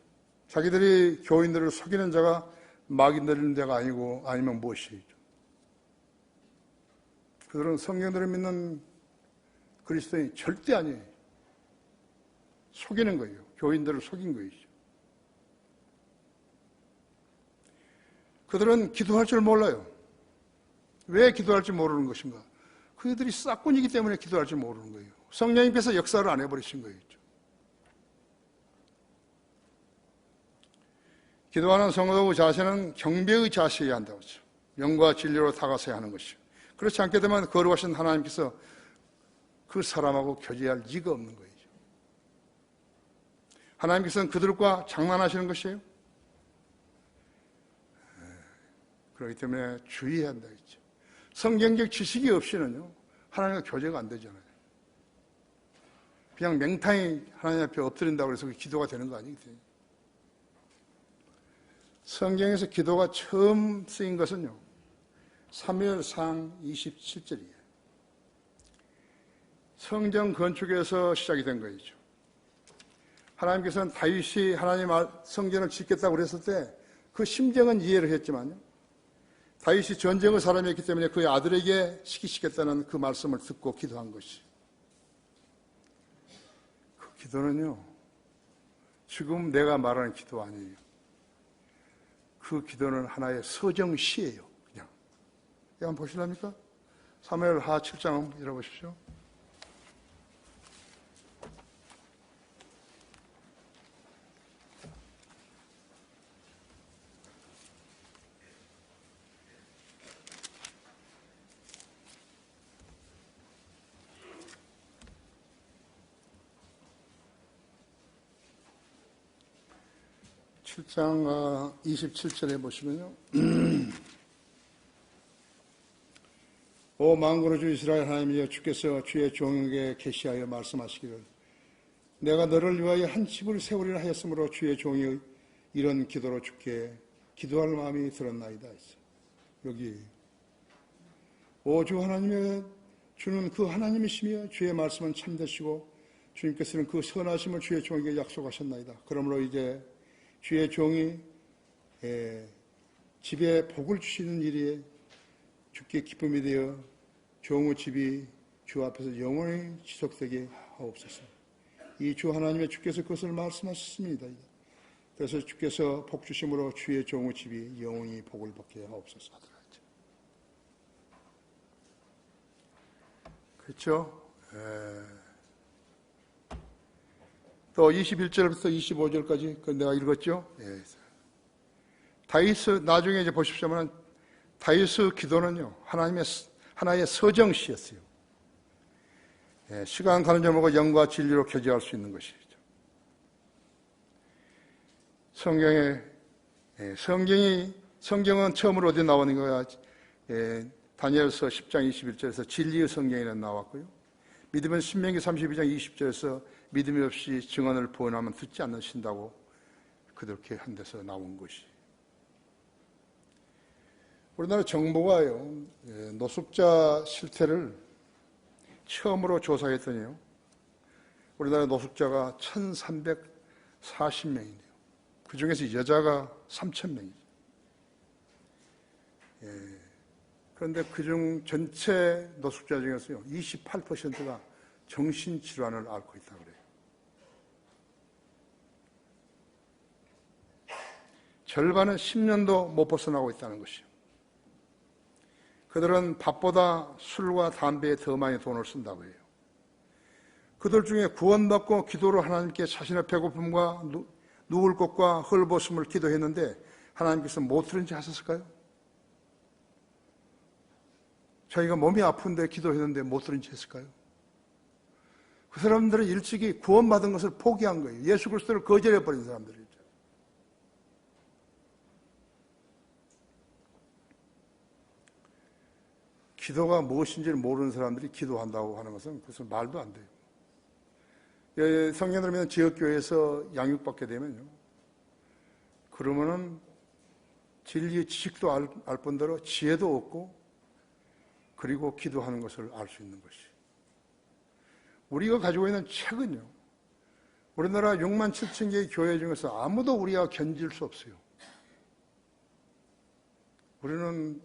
A: 자기들이 교인들을 속이는 자가 마귀 들리는 자가 아니고 아니면 무엇이죠? 그들은 성경들을 믿는 그리스도인이 절대 아니에요. 속이는 거예요. 교인들을 속인 거이죠. 그들은 기도할 줄 몰라요. 왜 기도할 줄 모르는 것인가? 그들이 싹군이기 때문에 기도할 줄 모르는 거예요. 성령님께서 역사를 안 해버리신 거예요. 기도하는 성도의 자세는 경배의 자세여야 한다고 하죠. 영과 진리로 다가서야 하는 것이죠. 그렇지 않게 되면 거룩하신 하나님께서 그 사람하고 교제할 리가 없는 거예요. 하나님께서는 그들과 장난하시는 것이에요. 그렇기 때문에 주의해야 한다 했죠. 성경적 지식이 없이는요, 하나님과 교제가 안 되잖아요. 그냥 맹탕히 하나님 앞에 엎드린다고 해서 기도가 되는 거 아니거든요. 성경에서 기도가 처음 쓰인 것은요, 사무엘상 27절이에요. 성전 건축에서 시작이 된 거죠. 하나님께서는 다윗이 하나님 성전을 짓겠다고 그랬을 때 그 심정은 이해를 했지만요, 다윗이 전쟁의 사람이었기 때문에 그의 아들에게 시키시겠다는 그 말씀을 듣고 기도한 것이. 그 기도는요, 지금 내가 말하는 기도 아니에요. 그 기도는 하나의 서정시예요. 그냥. 이거 한번 보실랍니까? 사무엘하 7장 한번 읽어보십시오. 칠 장 27절에 보시면요. 오 만군의 주 이스라엘 하나님이여, 주께서 주의 종에게 계시하여 말씀하시기를 내가 너를 위하여 한 집을 세우리라 하였으므로 주의 종이 이런 기도로 주께 기도할 마음이 들었나이다 했어. 여기 오 주 하나님의 주는 그 하나님이시며 주의 말씀은 참되시고 주님께서는 그 선하심을 주의 종에게 약속하셨나이다. 그러므로 이제 주의 종이 집에 복을 주시는 일이 주께 기쁨이 되어 종의 집이 주 앞에서 영원히 지속되게 하옵소서. 이 주 하나님의 주께서 그것을 말씀하셨습니다. 그래서 주께서 복 주심으로 주의 종의 집이 영원히 복을 받게 하옵소서 하더라. 그렇죠? 또 21절부터 25절까지 내가 읽었죠? 예. 다윗 나중에 이제 보십시오면 다윗의 기도는요 하나의 서정시였어요. 예, 시간 가는 줄 모르고 영과 진리로 교제할 수 있는 것이죠. 성경은 처음으로 어디 나오는 거야? 예, 다니엘서 10장 21절에서 진리의 성경에는 나왔고요. 믿음은 신명기 32장 20절에서 믿음이 없이 증언을 보언하면 듣지 않으신다고 그렇게 한 데서 나온 것이. 우리나라 정부가요 노숙자 실태를 처음으로 조사했더니요 우리나라 노숙자가 1340명이네요. 그 중에서 여자가 3000명이죠. 그런데 그중 전체 노숙자 중에서요 28%가 정신질환을 앓고 있다고 그래요. 절반은 10년도 못 벗어나고 있다는 것이요. 그들은 밥보다 술과 담배에 더 많이 돈을 쓴다고 해요. 그들 중에 구원받고 기도로 하나님께 자신의 배고픔과 누울 곳과 헐벗음을 기도했는데 하나님께서 못 들은지 하셨을까요? 자기가 몸이 아픈데 기도했는데 못 들은지 했을까요? 그 사람들은 일찍이 구원받은 것을 포기한 거예요. 예수 그리스도를 거절해버린 사람들이죠. 기도가 무엇인지를 모르는 사람들이 기도한다고 하는 것은 그것은 말도 안 돼요. 성경을 믿는 지역교회에서 양육받게 되면요. 그러면은 진리의 지식도 알 뿐더러 지혜도 얻고 그리고 기도하는 것을 알 수 있는 것이. 우리가 가지고 있는 책은요. 우리나라 6만 7천 개의 교회 중에서 아무도 우리가 견질 수 없어요.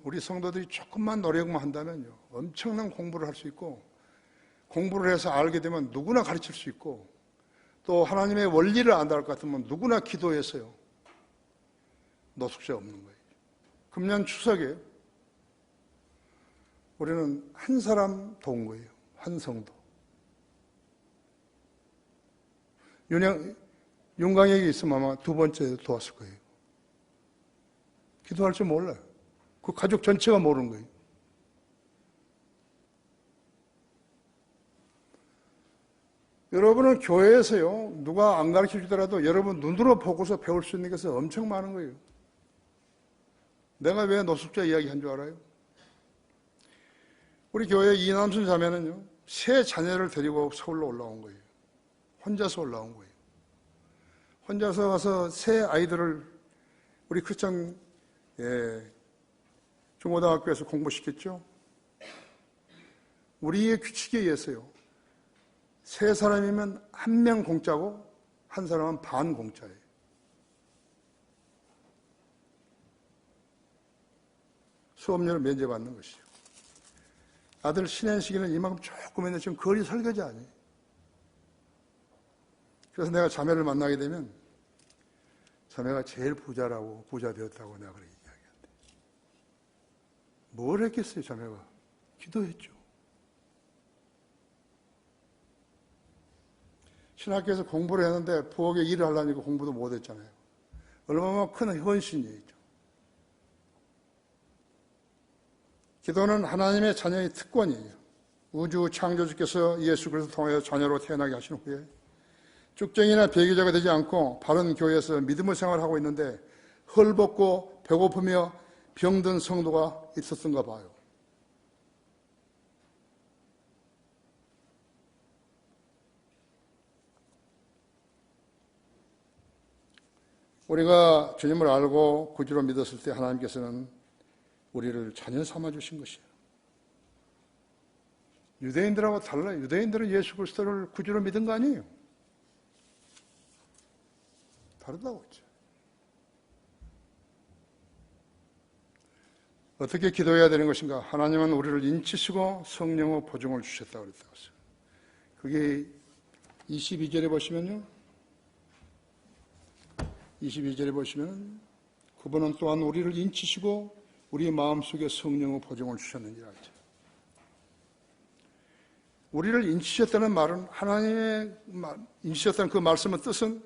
A: 우리 성도들이 조금만 노력만 한다면요. 엄청난 공부를 할 수 있고 공부를 해서 알게 되면 누구나 가르칠 수 있고 또 하나님의 원리를 안다 할 것 같으면 누구나 기도해서요. 노숙자 없는 거예요. 금년 추석에 우리는 한 사람 도운 거예요. 한 성도. 윤광에게 있으면 아마 두 번째 도왔을 거예요. 기도할 줄 몰라요. 그 가족 전체가 모르는 거예요. 여러분은 교회에서요, 누가 안 가르쳐 주더라도 여러분 눈으로 보고서 배울 수 있는 것은 엄청 많은 거예요. 내가 왜 노숙자 이야기 한 줄 알아요? 우리 교회 이남순 자매는요, 세 자녀를 데리고 서울로 올라온 거예요. 혼자서 올라온 거예요. 혼자서 와서 세 아이들을 우리 크리스천 중고등학교에서 공부시켰죠. 우리의 규칙에 의해서요. 세 사람이면 한 명 공짜고 한 사람은 반 공짜예요. 수업료를 면제받는 것이죠. 아들 신행시기는 이만큼 조금 했는데 지금 거리 설거지 아니에요. 그래서 내가 자매를 만나게 되면 자매가 제일 부자라고 부자 되었다고 내가 그렇게 이야기한대. 뭘 했겠어요 자매가? 기도했죠. 신학교에서 공부를 했는데 부엌에 일을 하려니까 공부도 못했잖아요. 얼마나 큰 헌신이죠. 기도는 하나님의 자녀의 특권이에요. 우주 창조주께서 예수 그리스도 통하여 자녀로 태어나게 하신 후에 쭉정이나 배교자가 되지 않고 바른 교회에서 믿음의 생활을 하고 있는데 헐벗고 배고프며 병든 성도가 있었던가 봐요. 우리가 주님을 알고 구주로 믿었을 때 하나님께서는 우리를 자녀 삼아 주신 것이에요. 유대인들하고 달라요. 유대인들은 예수 그리스도를 구주로 믿은 거 아니에요. 다르다고 했죠. 어떻게 기도해야 되는 것인가? 하나님은 우리를 인치시고 성령의 보증을 주셨다고 그랬다고 했어요. 그게 22절에 보시면요. 22절에 보시면 그분은 또한 우리를 인치시고 우리 마음속에 성령의 보증을 주셨느니라 하죠. 우리를 인치셨다는 말은 하나님의 인치셨다는 그 말씀의 뜻은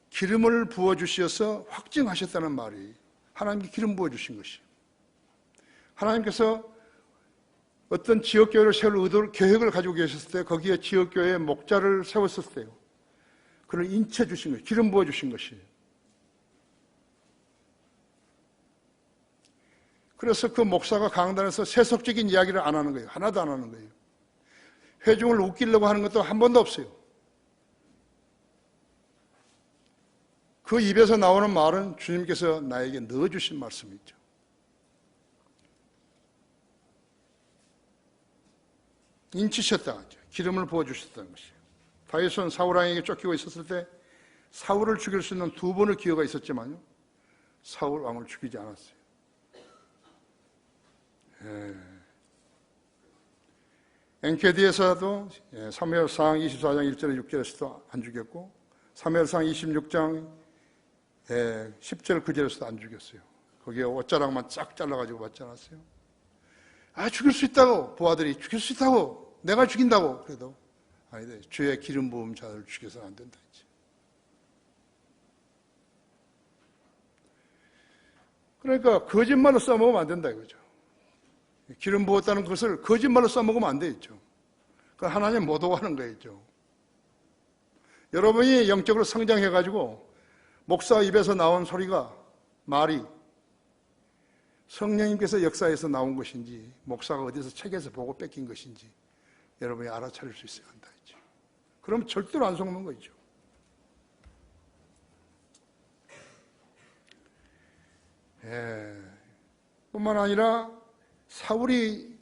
A: 기름을 부어주셔서 확증하셨다는 말이 하나님께 기름 부어주신 것이에요. 하나님께서 어떤 지역교회를 세울 의도를, 계획을 가지고 계셨을 때 거기에 지역교회의 목자를 세웠을 때요. 그를 인쳐주신 거예요. 기름 부어주신 것이에요. 그래서 그 목사가 강단에서 세속적인 이야기를 안 하는 거예요. 하나도 안 하는 거예요. 회중을 웃기려고 하는 것도 한 번도 없어요. 그 입에서 나오는 말은 주님께서 나에게 넣어주신 말씀이죠. 인치셨다 하죠. 기름을 부어주셨다는 것이에요. 다윗은 사울왕에게 쫓기고 있었을 때 사울을 죽일 수 있는 2번의 기회가 있었지만요. 사울 왕을 죽이지 않았어요. 엔케디에서도 사무엘상 24장 1절에 6절에서도 안 죽였고 사무엘상 26장 10절 9절에서도 안 죽였어요. 거기에 옷자락만 쫙 잘라가지고 맞지 않았어요? 죽일 수 있다고 부하들이 죽일 수 있다고 내가 죽인다고 그래도 아니다. 주의 기름 부음 자를 죽여서는 안 된다. 그러니까 거짓말로 써먹으면 안 된다 이거죠. 기름 부었다는 것을 거짓말로 써먹으면 안 되겠죠. 그건 하나님 못 오가는 거겠죠. 여러분이 영적으로 성장해가지고 목사 입에서 나온 소리가 말이 성령님께서 역사에서 나온 것인지 목사가 어디서 책에서 보고 뺏긴 것인지 여러분이 알아차릴 수 있어야 한다 했죠. 그럼 절대로 안 속는 거죠. 뿐만 아니라 사울이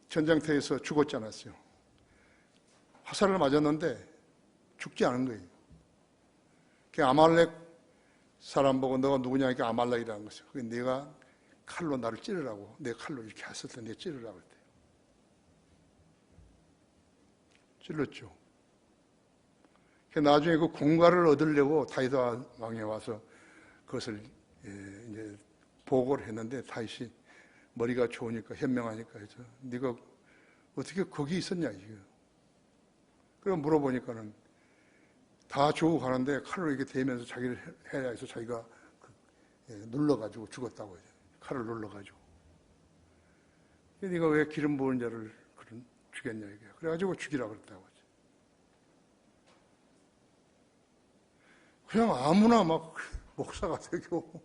A: 전쟁터에서 죽었지 않았어요. 화살을 맞았는데 죽지 않은 거예요. 그 아말렉 사람 보고 너가 누구냐 하니까 아말렉이라는 거죠. 내가 칼로 나를 찌르라고, 내 칼로 이렇게 했을 때 내가 찌르라고 했대요. 찔렀죠. 나중에 그 공갈을 얻으려고 다윗 왕에 와서 그것을 이제 보고를 했는데 다윗이 머리가 좋으니까 현명하니까 해서 네가 어떻게 거기 있었냐 이거. 그래 물어보니까는 다 죽고 가는데 칼로 이렇게 대면서 자기를 해야 해서 자기가 눌러가지고 죽었다고 해요. 칼을 눌러가지고. 네가 왜 기름 부은 자를 죽였냐 이게. 그래가지고 죽이라고 그랬다고 하죠. 그냥 아무나 막 목사가 되고,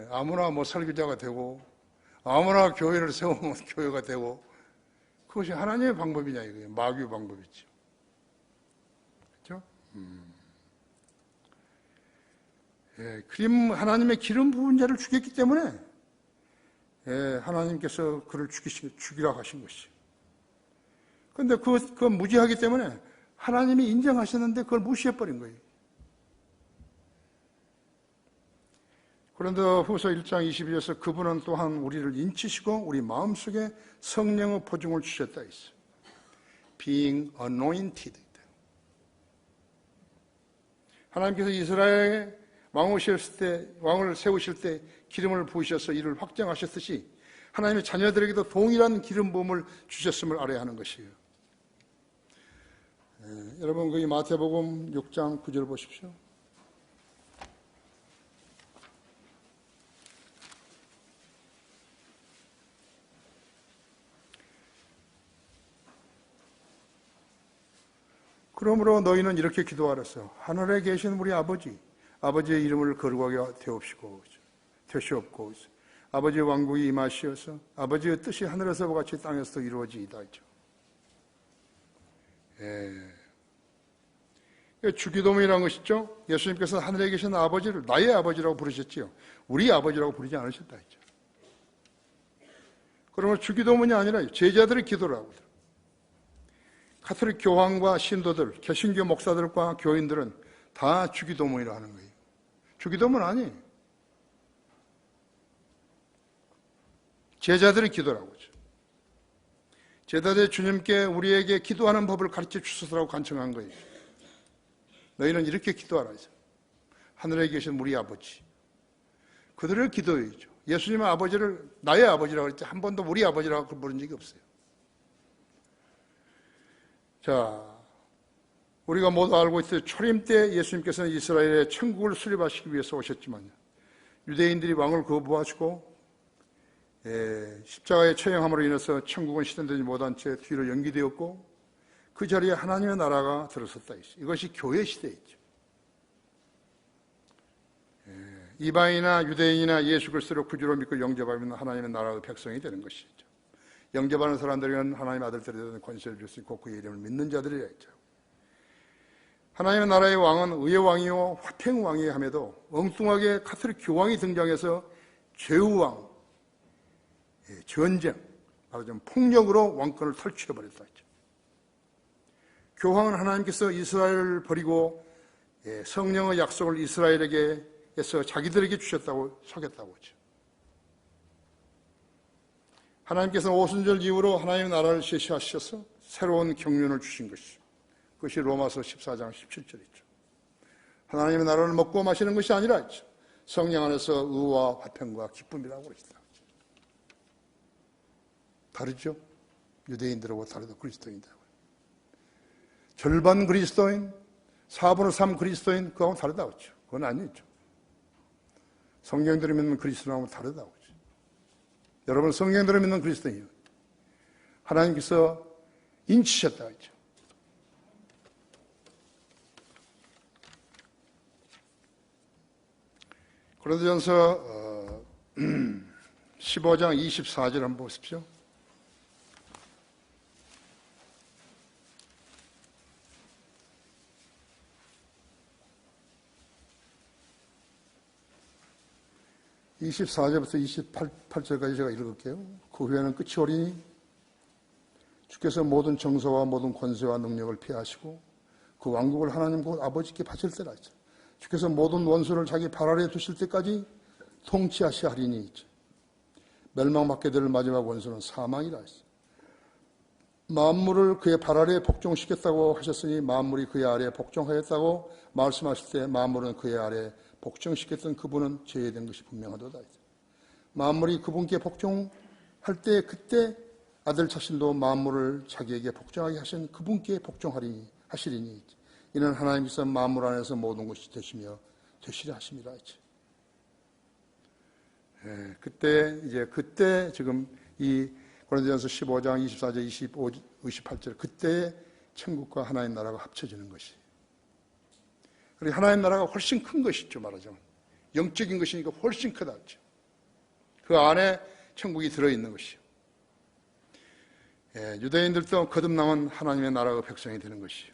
A: 아무나 뭐 설교자가 되고, 아무나 교회를 세우면 교회가 되고, 그것이 하나님의 방법이냐 이거예요. 마귀의 방법이죠. 그렇죠? 하나님의 기름 부은 자를 죽였기 때문에 하나님께서 그를 죽이라고 하신 것이죠. 그런데 그건 무지하기 때문에 하나님이 인정하셨는데 그걸 무시해버린 거예요. 고린도후서 1장 22절에서 그분은 또한 우리를 인치시고 우리 마음속에 성령의 보증을 주셨다 했어요. Being anointed. 하나님께서 이스라엘에 왕을 세우실 때 기름을 부으셔서 이를 확정하셨듯이 하나님의 자녀들에게도 동일한 기름 부음을 주셨음을 알아야 하는 것이에요. 여러분 거기 마태복음 6장 9절 보십시오. 그러므로 너희는 이렇게 기도하랬어. 하늘에 계신 우리 아버지의 이름을 거룩하게 되시옵고 아버지의 왕국이 임하시어서 아버지의 뜻이 하늘에서와 같이 땅에서도 이루어지이다 했죠. 주기도문이라는 것이죠. 예수님께서 하늘에 계신 아버지를 나의 아버지라고 부르셨지요. 우리 아버지라고 부르지 않으셨다 했죠. 그러면 주기도문이 아니라 제자들의 기도라고. 가톨릭 교황과 신도들, 개신교 목사들과 교인들은 다 주기도문이라 하는 거예요. 주기도문 아니에요. 제자들의 기도라고 하죠. 제자들의 주님께 우리에게 기도하는 법을 가르쳐 주소서라고 간청한 거예요. 너희는 이렇게 기도하라. 하늘에 계신 우리 아버지. 그들을 기도해야죠. 예수님은 아버지를 나의 아버지라고 했지 한 번도 우리 아버지라고 부른 적이 없어요. 자, 우리가 모두 알고 있어요. 초림 때 예수님께서는 이스라엘에 천국을 수립하시기 위해서 오셨지만 유대인들이 왕을 거부하시고 십자가의 처형함으로 인해서 천국은 실현되지 못한 채 뒤로 연기되었고 그 자리에 하나님의 나라가 들어섰다. 이것이 교회 시대이죠. 이방인이나 유대인이나 예수 그리스도를 구주로 믿고 영접하면 하나님의 나라의 백성이 되는 것이죠. 영접하는 사람들은 하나님의 아들들이 되는 권세를 줄 수 있고 그의 이름을 믿는 자들이라 했죠. 하나님의 나라의 왕은 의의 왕이요 화평 왕이 함에도 엉뚱하게 가톨릭 교황이 등장해서 죄우왕, 전쟁, 말하자면 폭력으로 왕권을 탈취해버렸다 했죠. 교황은 하나님께서 이스라엘을 버리고 성령의 약속을 이스라엘에게서 자기들에게 주셨다고 속였다고 했죠. 하나님께서는 오순절 이후로 하나님의 나라를 제시하셔서 새로운 경륜을 주신 것이죠. 그것이 로마서 14장 17절이죠. 하나님의 나라를 먹고 마시는 것이 아니라 했죠. 성령 안에서 의와 화평과 기쁨이라고 그러시다. 다르죠? 유대인들하고 다르다. 그리스도인들하고. 절반 그리스도인, 4분의 3 그리스도인, 그하고 다르다고 했죠. 그건 아니죠. 성경대로 믿는 그리스도인하고 다르다고 했죠. 여러분, 성경대로 믿는 그리스도인이요. 하나님께서 인치셨다고 했죠. 고린도전서 15장 24절 한번 보십시오. (24절부터) (28절까지) 제가 읽을게요. 그 후에는 끝이 오리니 주께서 모든 정서와 모든 권세와 능력을 피하시고 그 왕국을 하나님 곧 아버지께 바칠 때라 했죠. 주께서 모든 원수를 자기 발 아래에 두실 때까지 통치하시야 하리니 멸망받게 될 마지막 원수는 사망이라 했어요. 만물을 그의 발 아래에 복종시켰다고 하셨으니 만물이 그의 아래에 복종하였다고 말씀하실 때 만물은 그의 아래에 복종시켰던 그분은 제외된 것이 분명하도다. 만물이 그분께 복종할 때 그때 아들 자신도 만물을 자기에게 복종하게 하신 그분께 복종하시리니 이는 하나님께서 만물 안에서 모든 것이 되시며 되시려 하심이라 했지. 그때 지금 이 고린도전서 15장 24절 28절 그때 천국과 하나님 나라가 합쳐지는 것이. 그리고 하나님 나라가 훨씬 큰 것이죠. 말하자면 영적인 것이니까 훨씬 크다죠. 그 안에 천국이 들어있는 것이요. 유대인들도 거듭남은 하나님의 나라의 백성이 되는 것이요.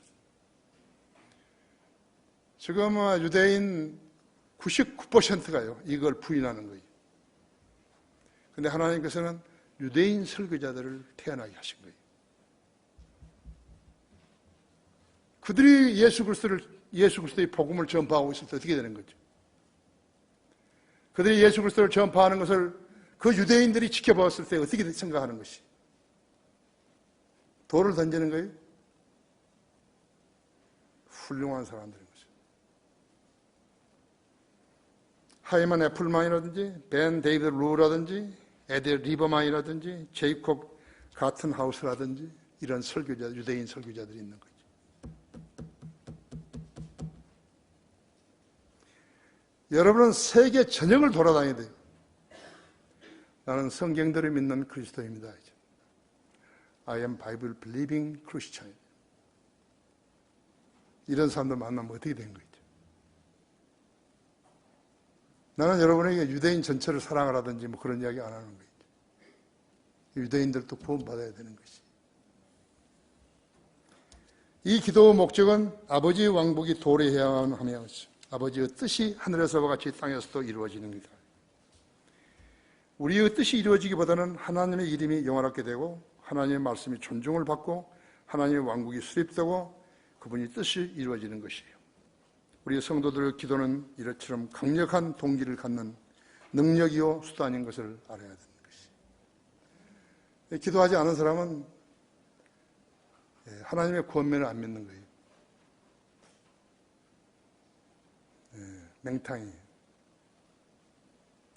A: 지금 유대인 99%가요. 이걸 부인하는 거예요. 그런데 하나님께서는 유대인 설교자들을 태어나게 하신 거예요. 그들이 예수 그리스도의 복음을 전파하고 있을 때 어떻게 되는 거죠? 그들이 예수 그리스도를 전파하는 것을 그 유대인들이 지켜봤을 때 어떻게 생각하는 것이? 돌을 던지는 거예요? 훌륭한 사람들인 거죠. 하이먼 애플만이라든지 벤 데이비드 루라든지 에디 리버만이라든지 제이콥 가튼 하우스라든지 이런 설교자, 유대인 설교자들이 있는 거죠. 여러분은 세계 전역을 돌아다녀야 돼요. 나는 성경대로 믿는 그리스도입니다. I am Bible believing Christian. 이런 사람들 만나면 어떻게 된 거죠? 나는 여러분에게 유대인 전체를 사랑하라든지 뭐 그런 이야기 안 하는 거예요. 유대인들도 구원받아야 되는 것이. 이 기도의 목적은 아버지의 왕국이 도래해야만 하며 아버지의 뜻이 하늘에서와 같이 땅에서도 이루어지는 겁니다. 우리의 뜻이 이루어지기보다는 하나님의 이름이 영화롭게 되고 하나님의 말씀이 존중을 받고 하나님의 왕국이 수립되고 그분의 뜻이 이루어지는 것이에요. 우리 성도들의 기도는 이처럼 강력한 동기를 갖는 능력이요 수단인 것을 알아야 되는 것이에요. 기도하지 않은 사람은 하나님의 구원면을 안 믿는 거예요. 맹탕이에요.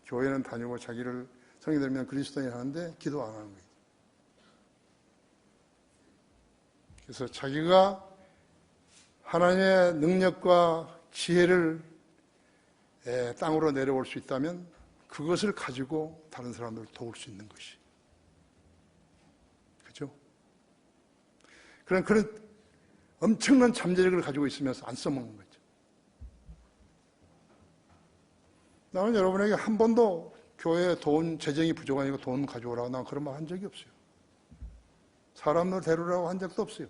A: 교회는 다니고 자기를 성이 들면 그리스도인 하는데 기도 안 하는 거예요. 그래서 자기가 하나님의 능력과 지혜를 땅으로 내려올 수 있다면 그것을 가지고 다른 사람들을 도울 수 있는 것이. 그죠? 그런 엄청난 잠재력을 가지고 있으면서 안 써먹는 거죠. 나는 여러분에게 한 번도 교회에 돈, 재정이 부족하니까 돈 가져오라고 난 그런 말 한 적이 없어요. 사람들 데려오라고 한 적도 없어요.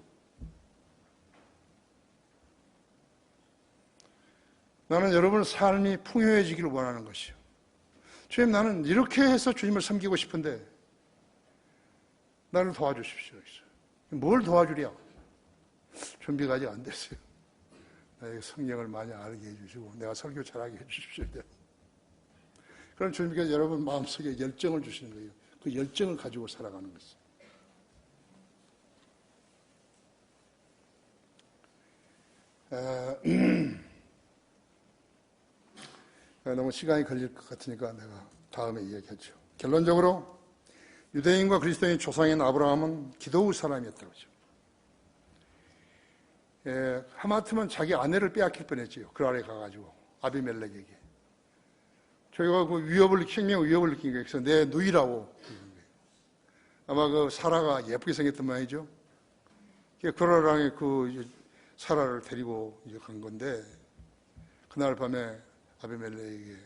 A: 나는 여러분의 삶이 풍요해지기를 원하는 것이요. 주님, 나는 이렇게 해서 주님을 섬기고 싶은데 나를 도와주십시오. 뭘 도와주랴? 준비가 아직 안 됐어요. 나에게 성경을 많이 알게 해주시고 내가 설교 잘하게 해주십시오. 그럼 주님께서 여러분 마음속에 열정을 주시는 거예요. 그 열정을 가지고 살아가는 것이에요. 너무 시간이 걸릴 것 같으니까 내가 다음에 이야기하죠. 결론적으로 유대인과 그리스도인 조상인 아브라함은 기도의 사람이었다고 하죠. 하마터면 자기 아내를 빼앗길 뻔했지요. 그 아래 가가지고 아비멜렉에게. 저희가 그 생명 위협을 느낀 거예요. 그래서 내 누이라고. 아마 그 사라가 예쁘게 생겼던 모양이죠. 그러랑이 그 사라를 데리고 이제 간 건데 그날 밤에 아비멜렉에게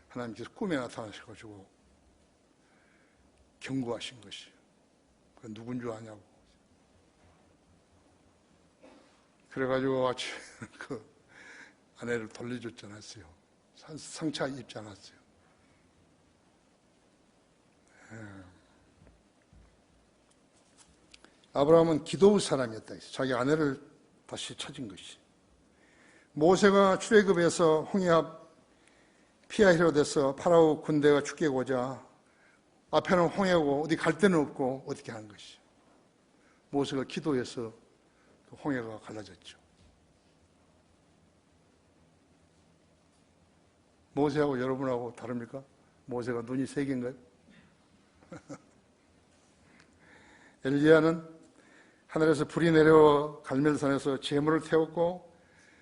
A: 하나님께서 꿈에 나타나셔가지고 경고하신 것이에요. 그 누군 줄 아냐고. 그래가지고 아침에 그 아내를 돌려줬지 않았어요. 상처 입지 않았어요. 아브라함은 기도의 사람이었다. 자기 아내를 다시 찾은 것이. 모세가 출애굽에서 홍해 앞 피하히로 돼서 파라오 군대가 죽게 오자 앞에는 홍해고 어디 갈 데는 없고 어떻게 하는 것이. 모세가 기도해서 홍해가 갈라졌죠. 모세하고 여러분하고 다릅니까? 모세가 눈이 세 개인가요? 엘리야는 하늘에서 불이 내려 갈멜산에서 제물을 태웠고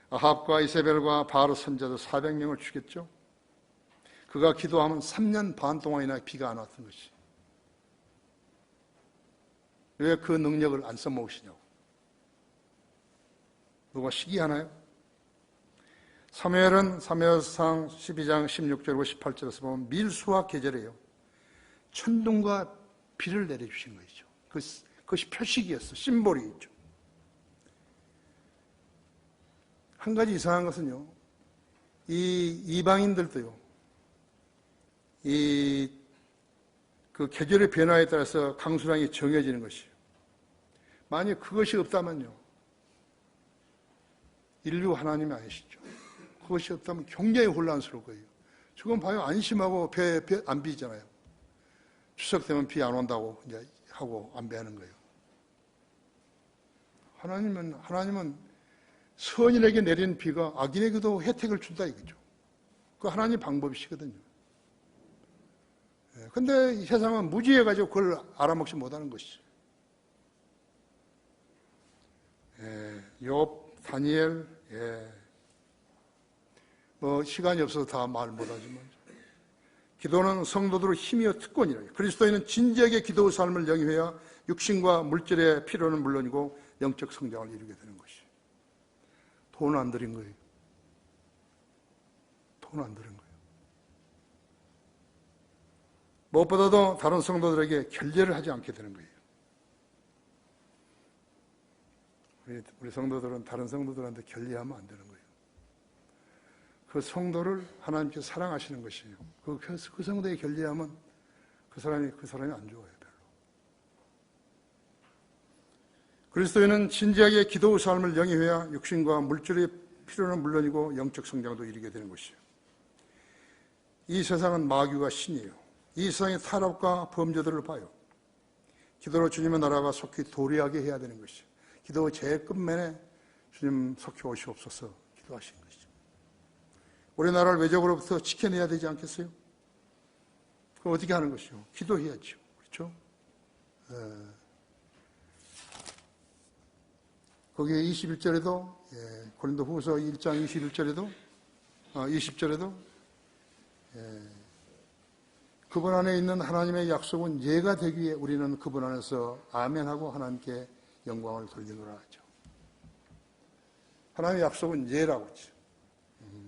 A: 아합과 이세벨과 바알 선자들 400명을 죽였죠. 그가 기도하면 3년 반 동안이나 비가 안 왔던 것이. 왜 그 능력을 안 써먹으시냐고. 누가 시기하나요? 사무엘은 사무엘상 12장 16절과 18절에서 보면 밀수와 계절이에요. 천둥과 비를 내려주신 것이죠. 그것이 표식이었어. 심볼이 있죠. 한 가지 이상한 것은요. 이 이방인들도요. 그 계절의 변화에 따라서 강수량이 정해지는 것이에요. 만약 그것이 없다면요. 인류 하나님이 아니시죠. 그것이 없다면 굉장히 혼란스러울 거예요. 지금 봐요. 안심하고 배 안 비잖아요. 추석 되면 비 안 온다고 이제 하고 안 배하는 거예요. 하나님은 선인에게 내린 비가 악인에게도 혜택을 준다 이거죠. 그 하나님 방법이시거든요. 근데 이 세상은 무지해가지고 그걸 알아먹지 못하는 것이죠. 욥, 다니엘, 뭐 시간이 없어서 다 말 못하지만 기도는 성도들의 힘이요 특권이라. 그리스도인은 진지하게 기도의 삶을 영위해야 육신과 물질의 필요는 물론이고 영적 성장을 이루게 되는 것이. 돈 안 들인 거예요. 돈 안 들인 거예요. 무엇보다도 다른 성도들에게 결례를 하지 않게 되는 거예요. 우리 성도들은 다른 성도들한테 결례하면 안 되는 거예요. 그 성도를 하나님께서 사랑하시는 것이에요. 그 성도의 결례하면 그 사람이 안 좋아요, 별로. 그리스도인은 진지하게 기도 삶을 영위해야 육신과 물질의 필요는 물론이고 영적 성장도 이루게 되는 것이에요. 이 세상은 마귀가 신이에요. 이 세상의 타락과 범죄들을 봐요. 기도로 주님의 나라가 속히 도래하게 해야 되는 것이죠. 기도 제일 끝면에 주님 속히 오시옵소서 기도하신 것이죠. 우리나라를 외적으로부터 지켜내야 되지 않겠어요? 그럼 어떻게 하는 것이요? 기도해야죠. 그렇죠? 거기에 21절에도 고린도 후서 1장 21절에도 20절에도 그분 안에 있는 하나님의 약속은 예가 되기 위해 우리는 그분 안에서 아멘하고 하나님께 영광을 돌리노라 하죠. 하나님의 약속은 예라고 하죠.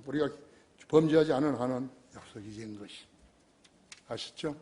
A: 우리가 범죄하지 않은 한은 약속이 예인 것이. 아시죠?